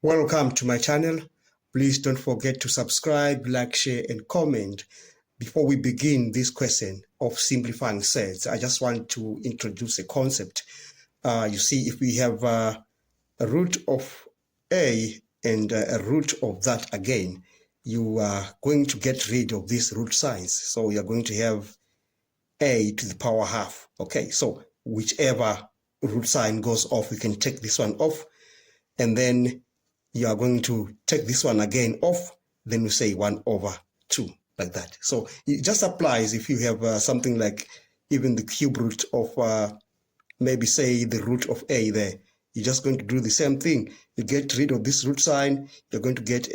Welcome to my channel. Please don't forget to subscribe, like, share, and comment. Before we begin this question of simplifying surds, I just want to introduce a concept. You see, if we have a root of a and a root of that again, you are going to get rid of these root signs. So you're going to have a to the power half. Okay, so whichever root sign goes off, we can take this one off, and then you are going to take this one again off, then we say 1 over 2, like that. So it just applies if you have something like even the cube root of maybe say the root of a there. You're just going to do the same thing. You get rid of this root sign, you're going to get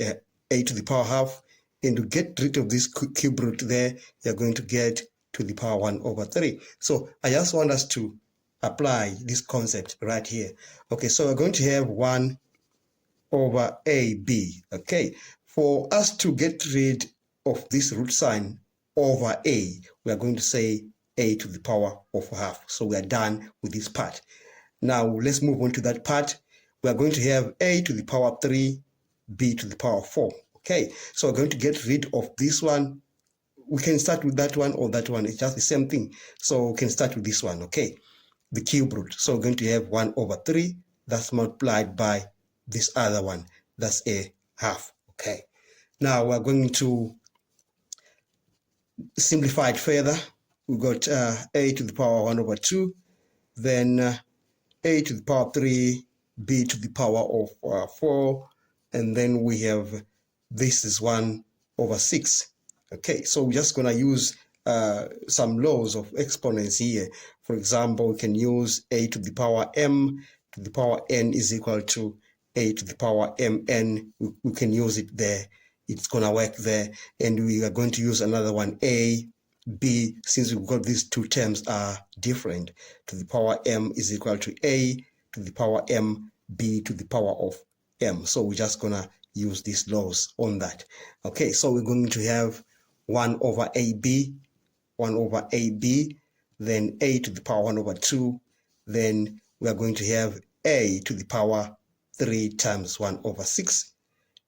a to the power half, and to get rid of this cube root there, you're going to get to the power 1 over 3. So I just want us to apply this concept right here. Okay, so we're going to have 1 over AB. Okay, for us to get rid of this root sign over a, we are going to say a to the power of half. So we are done with this part. Now let's move on to that part. We are going to have a to the power 3, b to the power 4. Okay, so we're going to get rid of this one. We can start with that one or that one. It's just the same thing. So we can start with this one. Okay, the cube root. So we're going to have 1 over 3. That's multiplied by this other one, that's a half. Okay, now we're going to simplify it further. We got a to the power 1 over 2, then a to the power 3, b to the power of 4, and then we have this is 1 over 6. Okay, so we're just going to use some laws of exponents here. For example, we can use a to the power m to the power n is equal to a to the power mn. We can use it there. It's going to work there. And we are going to use another one, a, b, since we've got these two terms are different. To the power m is equal to a to the power m, b to the power of m. So we're just going to use these laws on that. Okay, so we're going to have 1 over ab, 1 over ab, then a to the power 1 over 2. Then we are going to have a to the power 3 times 1 over 6,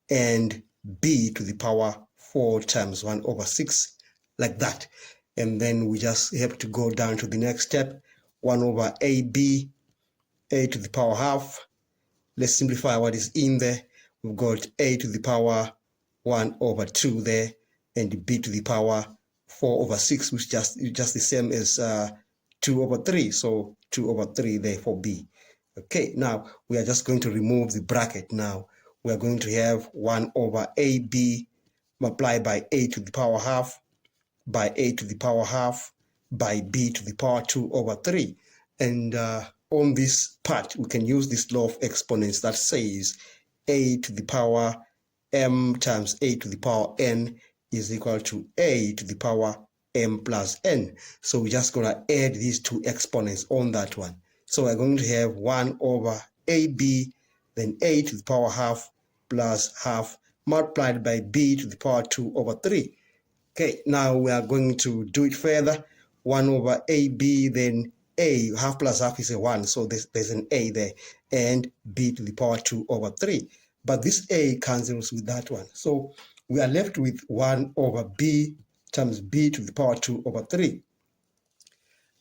and b to the power 4 times 1 over 6, like that. And then we just have to go down to the next step, 1 over ab, a to the power half. Let's simplify what is in there. We've got a to the power 1 over 2 there, and b to the power 4 over 6, which is just the same as 2 over 3. So 2 over 3 there for b. Okay, now we are just going to remove the bracket. Now we are going to have 1 over ab multiplied by a to the power half by a to the power half by b to the power 2 over 3. And on this part, we can use this law of exponents that says a to the power m times a to the power n is equal to a to the power m plus n. So we're just going to add these two exponents on that one. So we're going to have 1 over ab, then a to the power half plus half multiplied by b to the power 2 over 3. Okay, now we are going to do it further. 1 over ab, then a, half plus half is a 1, so there's an a there, and b to the power 2 over 3. But this a cancels with that one. So we are left with 1 over b times b to the power 2 over 3.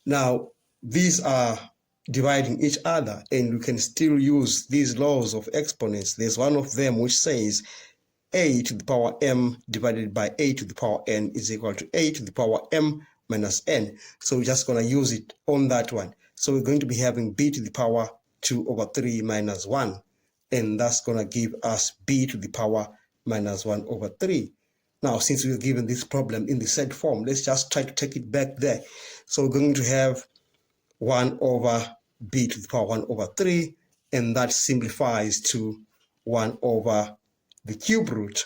Now, these are dividing each other, and we can still use these laws of exponents. There's one of them which says a to the power m divided by a to the power n is equal to a to the power m minus n. So we're just going to use it on that one. So we're going to be having b to the power 2 over 3 minus 1, and that's going to give us b to the power minus 1 over 3. Now, since we're given this problem in the said form, let's just try to take it back there. So we're going to have 1 over b to the power 1 over 3, and that simplifies to 1 over the cube root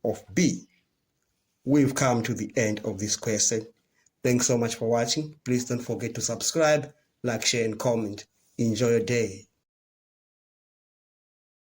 of b. We've come to the end of this question. Thanks so much for watching. Please don't forget to subscribe, like, share, and comment. Enjoy your day.